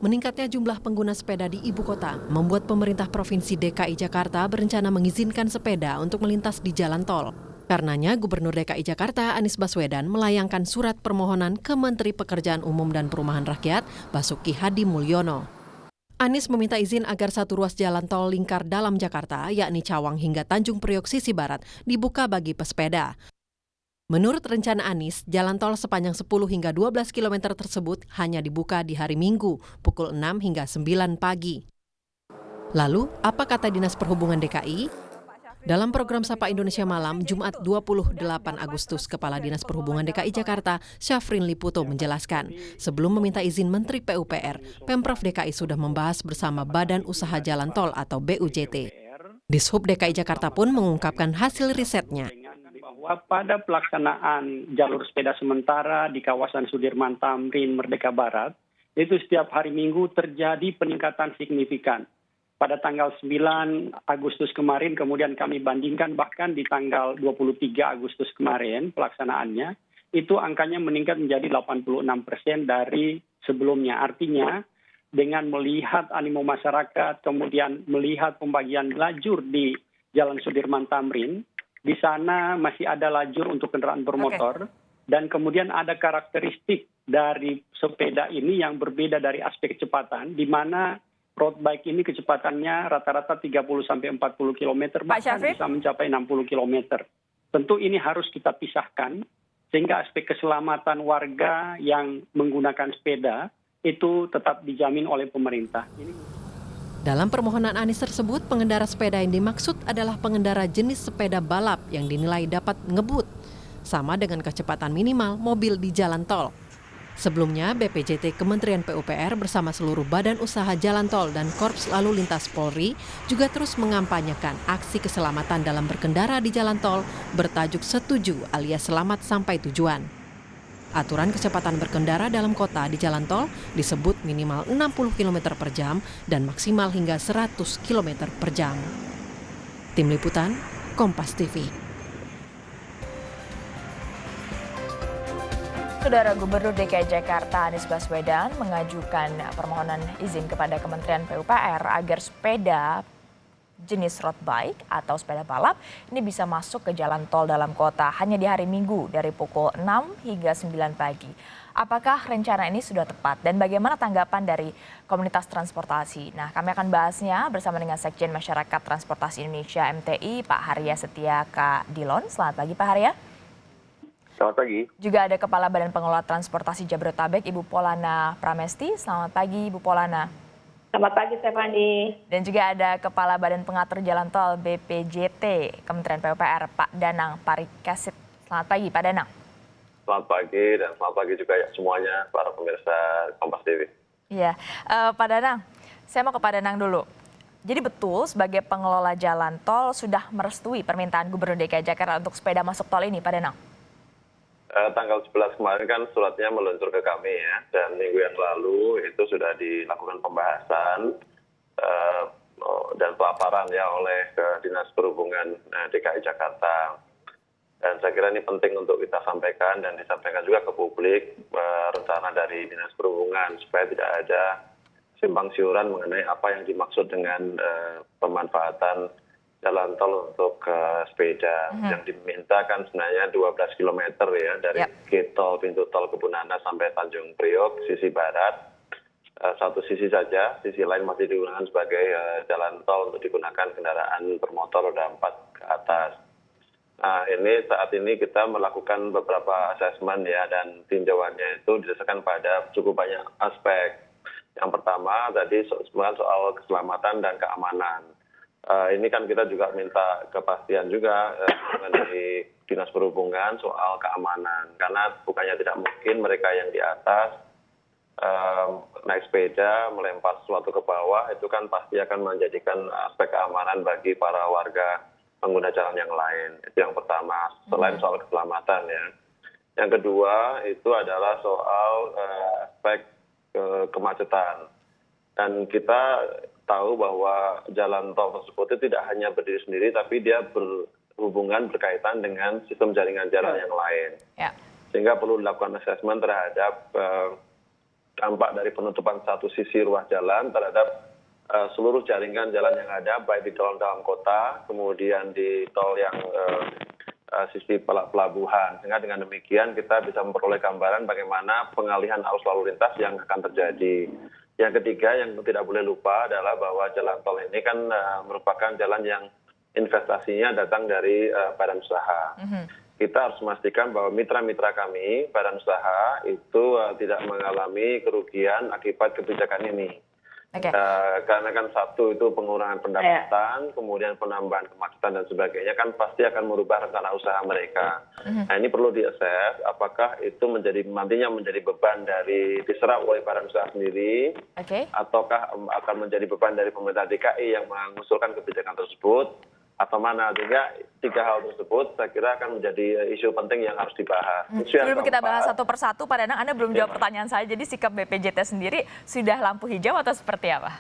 Meningkatnya jumlah pengguna sepeda di ibu kota membuat pemerintah Provinsi DKI Jakarta berencana mengizinkan sepeda untuk melintas di jalan tol. Karenanya, Gubernur DKI Jakarta Anies Baswedan melayangkan surat permohonan ke Menteri Pekerjaan Umum dan Perumahan Rakyat, Basuki Hadi Mulyono. Anies meminta izin agar satu ruas jalan tol lingkar dalam Jakarta, yakni Cawang hingga Tanjung Priok sisi barat, dibuka bagi pesepeda. Menurut rencana Anies, jalan tol sepanjang 10 hingga 12 km tersebut hanya dibuka di hari Minggu, pukul 6 hingga 9 pagi. Lalu, apa kata Dinas Perhubungan DKI? Dalam program Sapa Indonesia Malam, Jumat 28 Agustus, Kepala Dinas Perhubungan DKI Jakarta, Syafrin Liputo menjelaskan, sebelum meminta izin Menteri PUPR, Pemprov DKI sudah membahas bersama Badan Usaha Jalan Tol atau BUJT. Dishub DKI Jakarta pun mengungkapkan hasil risetnya. Bahwa pada pelaksanaan jalur sepeda sementara di kawasan Sudirman Tamrin Merdeka Barat, itu setiap hari Minggu terjadi peningkatan signifikan. Pada tanggal 9 Agustus kemarin, kemudian kami bandingkan bahkan di tanggal 23 Agustus kemarin pelaksanaannya, itu angkanya meningkat menjadi 86% dari sebelumnya. Artinya, dengan melihat animo masyarakat, kemudian melihat pembagian lajur di Jalan Sudirman Tamrin, di sana masih ada lajur untuk kendaraan bermotor, dan kemudian ada karakteristik dari sepeda ini yang berbeda dari aspek kecepatan, di mana road bike ini kecepatannya rata-rata 30-40 km, bahkan bisa mencapai 60 km. Tentu ini harus kita pisahkan, sehingga aspek keselamatan warga yang menggunakan sepeda itu tetap dijamin oleh pemerintah. Dalam permohonan Anies tersebut, pengendara sepeda yang dimaksud adalah pengendara jenis sepeda balap yang dinilai dapat ngebut, sama dengan kecepatan minimal mobil di jalan tol. Sebelumnya, BPJT Kementerian PUPR bersama seluruh badan usaha jalan tol dan Korps Lalu Lintas Polri juga terus mengampanyekan aksi keselamatan dalam berkendara di jalan tol bertajuk Setuju alias Selamat Sampai Tujuan. Aturan kecepatan berkendara dalam kota di jalan tol disebut minimal 60 km per jam dan maksimal hingga 100 km per jam. Tim Liputan, Kompas TV. Saudara Gubernur DKI Jakarta Anies Baswedan mengajukan permohonan izin kepada Kementerian PUPR agar sepeda jenis road bike atau sepeda balap ini bisa masuk ke jalan tol dalam kota hanya di hari Minggu dari pukul 6 hingga 9 pagi. Apakah rencana ini sudah tepat dan bagaimana tanggapan dari komunitas transportasi? Nah, kami akan bahasnya bersama dengan Sekjen Masyarakat Transportasi Indonesia MTI, Pak Haria Setia Kadilon. Selamat pagi, Pak Haria. Selamat pagi. Juga ada Kepala Badan Pengelola Transportasi Jabodetabek, Ibu Polana Pramesti. Selamat pagi, Ibu Polana. Selamat pagi, Stefani. Dan juga ada Kepala Badan Pengatur Jalan Tol BPJT Kementerian PUPR, Pak Danang Parikesit. Selamat pagi, Pak Danang. Selamat pagi dan selamat pagi juga ya semuanya para pemirsa Kompas TV. Iya, Pak Danang, saya mau ke Pak Danang dulu. Jadi betul sebagai pengelola jalan tol sudah merestui permintaan Gubernur DKI Jakarta untuk sepeda masuk tol ini, Pak Danang? Tanggal 11 kemarin kan suratnya meluncur ke kami ya, dan minggu yang lalu itu sudah dilakukan pembahasan dan pelaporan ya oleh Dinas Perhubungan DKI Jakarta. Dan saya kira ini penting untuk kita sampaikan dan disampaikan juga ke publik rencana dari Dinas Perhubungan supaya tidak ada simpang siuran mengenai apa yang dimaksud dengan pemanfaatan jalan tol untuk sepeda. Yang diminta kan sebenarnya 12 km ya dari gate tol pintu tol Kebunana sampai Tanjung Priok sisi barat. Satu sisi saja, sisi lain masih digunakan sebagai jalan tol untuk digunakan kendaraan bermotor roda 4 ke atas. Nah, saat ini kita melakukan beberapa asesmen ya, dan tinjauannya itu didasarkan pada cukup banyak aspek. Yang pertama tadi soal keselamatan dan keamanan. Ini kan kita juga minta kepastian juga dari Dinas Perhubungan soal keamanan. Karena bukannya tidak mungkin mereka yang di atas naik sepeda, melempar sesuatu ke bawah, itu kan pasti akan menjadikan aspek keamanan bagi para warga pengguna jalan yang lain. Itu yang pertama, selain soal keselamatan ya. Yang kedua itu adalah soal aspek kemacetan. Dan kita tahu bahwa jalan tol tersebut itu tidak hanya berdiri sendiri, tapi dia berhubungan berkaitan dengan sistem jaringan jalan yang lain. Sehingga perlu dilakukan asesmen terhadap dampak dari penutupan satu sisi ruas jalan terhadap seluruh jaringan jalan yang ada, baik di tol dalam kota, kemudian di tol yang sisi pelabuhan. Sehingga dengan demikian kita bisa memperoleh gambaran bagaimana pengalihan arus lalu lintas yang akan terjadi. Yang ketiga yang tidak boleh lupa adalah bahwa jalan tol ini kan merupakan jalan yang investasinya datang dari badan usaha. Kita harus memastikan bahwa mitra-mitra kami, badan usaha, itu tidak mengalami kerugian akibat kebijakan ini. Oke. Karena kan satu itu pengurangan pendapatan, kemudian penambahan kemacetan dan sebagainya kan pasti akan merubah rencana usaha mereka. Nah ini perlu diakses apakah itu nantinya menjadi beban dari diserap oleh badan usaha sendiri, ataukah akan menjadi beban dari pemerintah DKI yang mengusulkan kebijakan tersebut, atau mana. Sehingga tiga hal tersebut saya kira akan menjadi isu penting yang harus dibahas. Sebelum kita bahas satu persatu, Pak Danang, Anda belum jawab pertanyaan saya. Jadi sikap BPJT sendiri sudah lampu hijau atau seperti apa?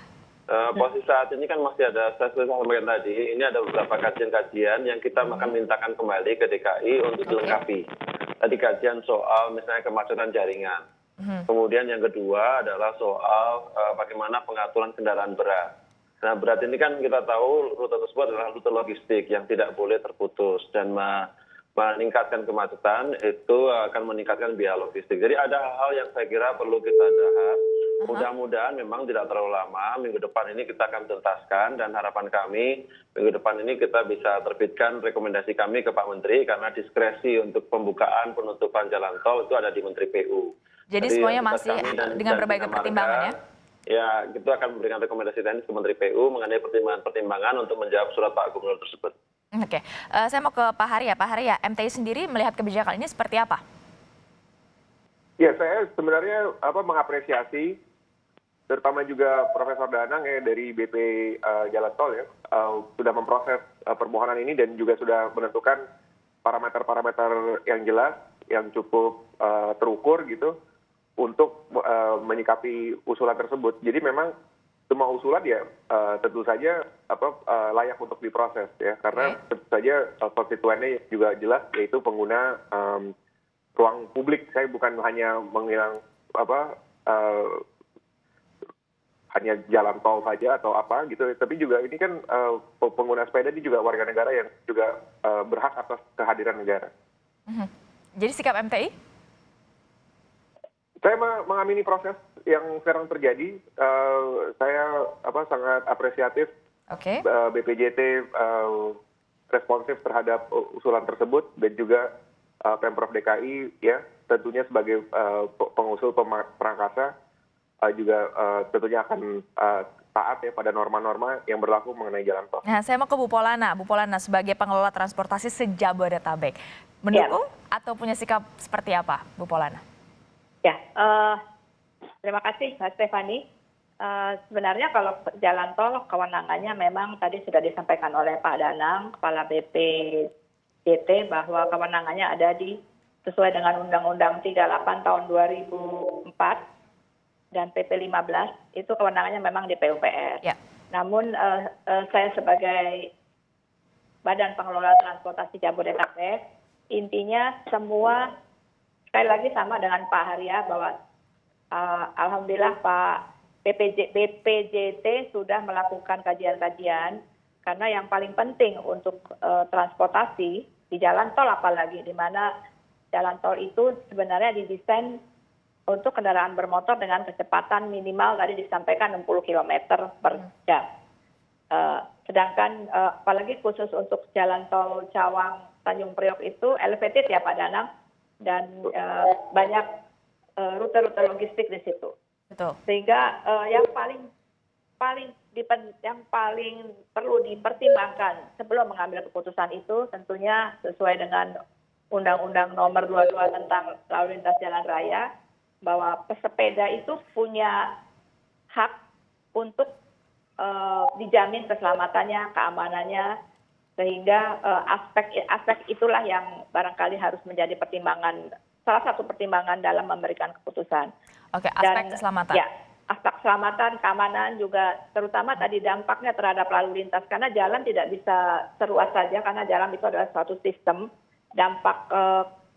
Posisi saat ini kan masih ada, saya sudah sampaikan tadi, ini ada beberapa kajian-kajian yang kita akan mintakan kembali ke DKI untuk dilengkapi. Tadi kajian soal misalnya kemacetan jaringan. Kemudian yang kedua adalah soal bagaimana pengaturan kendaraan berat. Nah, berat ini kan kita tahu rute tersebut adalah rute logistik yang tidak boleh terputus dan meningkatkan kemacetan itu akan meningkatkan biaya logistik. Jadi ada hal-hal yang saya kira perlu kita bahas. Mudah-mudahan memang tidak terlalu lama, minggu depan ini kita akan tuntaskan dan harapan kami minggu depan ini kita bisa terbitkan rekomendasi kami ke Pak Menteri karena diskresi untuk pembukaan penutupan jalan tol itu ada di Menteri PU. Jadi semuanya masih dengan berbagai pertimbangan ya? Ya, kita akan memberikan rekomendasi teknis ke Menteri PU mengenai pertimbangan-pertimbangan untuk menjawab surat Pak Gubernur tersebut. Oke, saya mau ke Pak Haria. Pak Haria, MTI sendiri melihat kebijakan ini seperti apa? Ya, saya sebenarnya mengapresiasi, terutama juga Profesor Danang dari BP Jalan Tol ya, sudah memproses permohonan ini dan juga sudah menentukan parameter-parameter yang jelas, yang cukup terukur gitu, untuk menyikapi usulan tersebut. Jadi memang semua usulan ya tentu saja layak untuk diproses ya, karena tentu saja konstituennya juga jelas, yaitu pengguna ruang publik. Saya bukan hanya menghilang hanya jalan tol saja atau apa gitu, tapi juga ini kan pengguna sepeda ini juga warga negara yang juga berhak atas kehadiran negara. Jadi sikap MTI? Saya mengamini proses yang sekarang terjadi. Saya sangat apresiatif BPJT responsif terhadap usulan tersebut dan juga Pemprov DKI ya tentunya sebagai pengusul perangkasa juga tentunya akan taat ya pada norma-norma yang berlaku mengenai jalan tol. Nah, saya mau ke Bu Polana. Bu Polana sebagai pengelola transportasi se-Jabodetabek, mendukung atau punya sikap seperti apa, Bu Polana? Ya, terima kasih Mbak Stefani. Sebenarnya kalau jalan tol kewenangannya memang tadi sudah disampaikan oleh Pak Danang, Kepala BPJT, bahwa kewenangannya ada sesuai dengan Undang-Undang 38 tahun 2004 dan PP 15, itu kewenangannya memang di PUPR. Ya. Namun saya sebagai Badan Pengelola Transportasi Jabodetabek, intinya semua sekali lagi sama dengan Pak Haria bahwa alhamdulillah Pak BPJT sudah melakukan kajian-kajian, karena yang paling penting untuk transportasi di jalan tol, apalagi di mana jalan tol itu sebenarnya didesain untuk kendaraan bermotor dengan kecepatan minimal tadi disampaikan 60 km per jam. Sedangkan apalagi khusus untuk jalan tol Cawang Tanjung Priok itu elevated ya Pak Danang, dan banyak rute-rute logistik di situ. Betul. Sehingga yang paling perlu dipertimbangkan sebelum mengambil keputusan itu tentunya sesuai dengan Undang-Undang Nomor 22 tentang Lalu Lintas Jalan Raya, bahwa pesepeda itu punya hak untuk dijamin keselamatannya, keamanannya, sehingga aspek itulah yang barangkali harus menjadi salah satu pertimbangan dalam memberikan keputusan. Oke, aspek keselamatan. Ya, aspek keselamatan, keamanan juga, terutama tadi dampaknya terhadap lalu lintas, karena jalan tidak bisa seruas saja, karena jalan itu adalah suatu sistem, dampak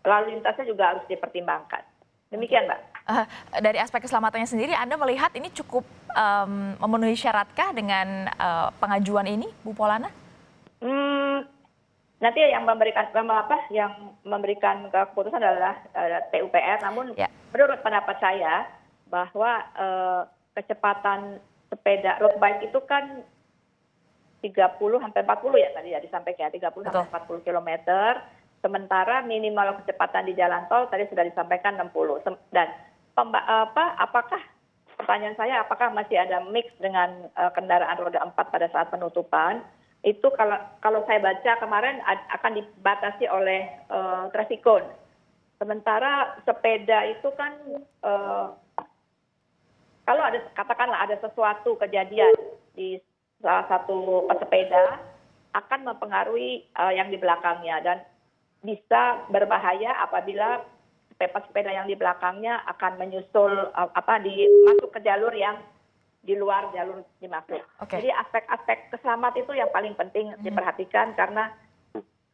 lalu lintasnya juga harus dipertimbangkan. Demikian, Mbak. Dari aspek keselamatannya sendiri, Anda melihat ini cukup memenuhi syaratkah dengan pengajuan ini, Bu Polana? Nanti yang memberikan keputusan adalah PUPR. Namun menurut pendapat saya bahwa kecepatan sepeda road bike itu kan 30 sampai 40 ya tadi ya disampaikan 30 sampai 40 km. Sementara minimal kecepatan di jalan tol tadi sudah disampaikan 60. Dan apakah pertanyaan saya apakah masih ada mix dengan kendaraan roda 4 pada saat penutupan? Itu kalau saya baca kemarin akan dibatasi oleh traffic cone. Sementara sepeda itu kan kalau katakanlah ada sesuatu kejadian di salah satu pesepeda akan mempengaruhi yang di belakangnya dan bisa berbahaya apabila pesepeda yang di belakangnya akan menyusul masuk ke jalur yang di luar jalur dimaksud. Jadi aspek-aspek keselamatan itu yang paling penting diperhatikan karena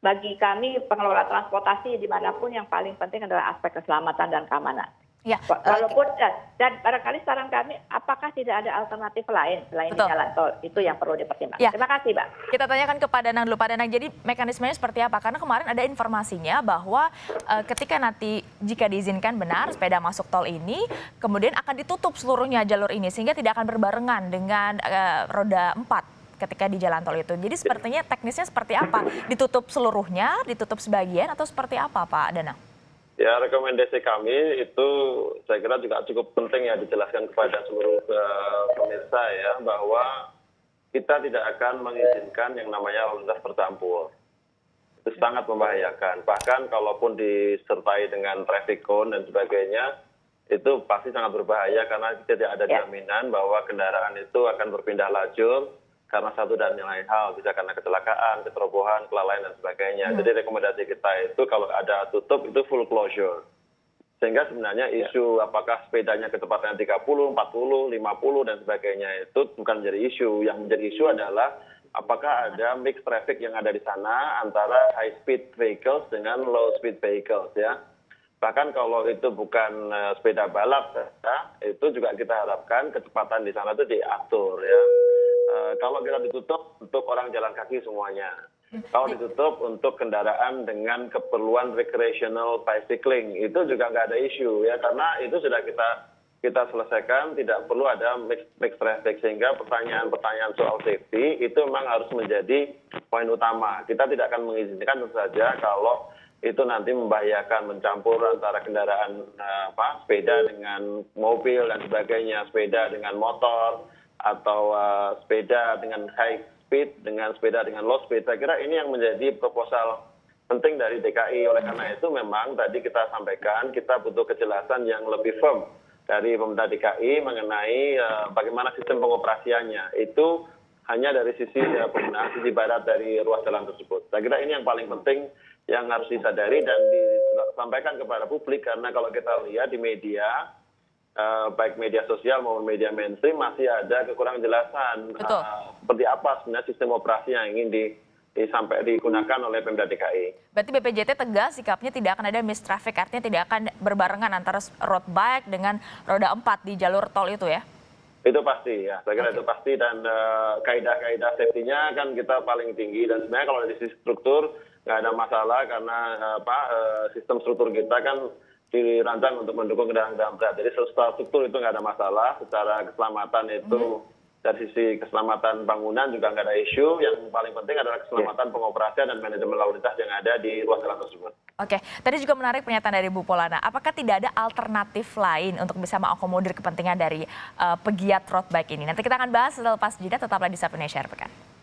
bagi kami pengelola transportasi dimanapun yang paling penting adalah aspek keselamatan dan keamanan. Ya, walaupun dan barangkali saran kami apakah tidak ada alternatif lain selain di jalan tol itu yang perlu dipertimbangkan. Terima kasih, Mbak. Kita tanyakan ke Pak Danang dulu, Pak Danang. Jadi mekanismenya seperti apa? Karena kemarin ada informasinya bahwa ketika nanti jika diizinkan benar sepeda masuk tol ini, kemudian akan ditutup seluruhnya jalur ini sehingga tidak akan berbarengan dengan roda 4 ketika di jalan tol itu. Jadi sepertinya teknisnya seperti apa? Ditutup seluruhnya, ditutup sebagian atau seperti apa, Pak Danang? Ya, rekomendasi kami itu saya kira juga cukup penting ya dijelaskan kepada seluruh pemirsa ya bahwa kita tidak akan mengizinkan yang namanya lalu lintas bercampur. Itu sangat membahayakan. Bahkan kalaupun disertai dengan traffic cone dan sebagainya, itu pasti sangat berbahaya karena tidak ada jaminan bahwa kendaraan itu akan berpindah lajur karena satu dan yang lain hal, bisa karena kecelakaan, kecerobohan, kelalaian dan sebagainya. Jadi rekomendasi kita itu kalau ada tutup itu full closure. Sehingga sebenarnya isu apakah sepedanya kecepatannya 30, 40, 50 dan sebagainya itu bukan menjadi isu. Yang menjadi isu adalah apakah ada mixed traffic yang ada di sana antara high speed vehicles dengan low speed vehicles ya. Bahkan kalau itu bukan sepeda balap ya, itu juga kita harapkan kecepatan di sana itu diatur ya. Kalau kita ditutup untuk orang jalan kaki semuanya. Kalau ditutup untuk kendaraan dengan keperluan recreational bicycling, itu juga nggak ada isu ya, karena itu sudah kita selesaikan, tidak perlu ada mixed traffic, sehingga pertanyaan-pertanyaan soal safety itu memang harus menjadi poin utama. Kita tidak akan mengizinkan tentu saja kalau itu nanti membahayakan mencampur antara kendaraan sepeda dengan mobil dan sebagainya, sepeda dengan motor, atau sepeda dengan high speed, dengan sepeda dengan low speed. Saya kira ini yang menjadi proposal penting dari DKI. Oleh karena itu memang tadi kita sampaikan, kita butuh kejelasan yang lebih firm dari pemerintah DKI mengenai bagaimana sistem pengoperasiannya. Itu hanya dari sisi penggunaan sisi barat dari ruas jalan tersebut. Saya kira ini yang paling penting yang harus disadari dan disampaikan kepada publik, karena kalau kita lihat di media, baik media sosial maupun media mainstream masih ada kekurangan jelasan seperti apa sebenarnya sistem operasi yang ingin digunakan oleh Pemda DKI. Berarti BPJT tegas sikapnya tidak akan ada mixed traffic, artinya tidak akan berbarengan antara road bike dengan roda 4 di jalur tol itu ya? Itu pasti ya, saya kira itu pasti, dan kaidah-kaidah safety-nya kan kita paling tinggi, dan sebenarnya kalau dari sisi struktur nggak ada masalah karena sistem struktur kita kan dirancang untuk mendukung kendaraan berat. Jadi secara struktur itu nggak ada masalah. Secara keselamatan itu dari sisi keselamatan bangunan juga nggak ada isu. Yang paling penting adalah keselamatan pengoperasian dan manajemen lalu lintas yang ada di ruas jalan tersebut. Oke, tadi juga menarik pernyataan dari Bu Polana. Apakah tidak ada alternatif lain untuk bisa mengakomodir kepentingan dari pegiat road bike ini? Nanti kita akan bahas setelah lepas jeda, tetaplah di Sapa Indonesia Pekan.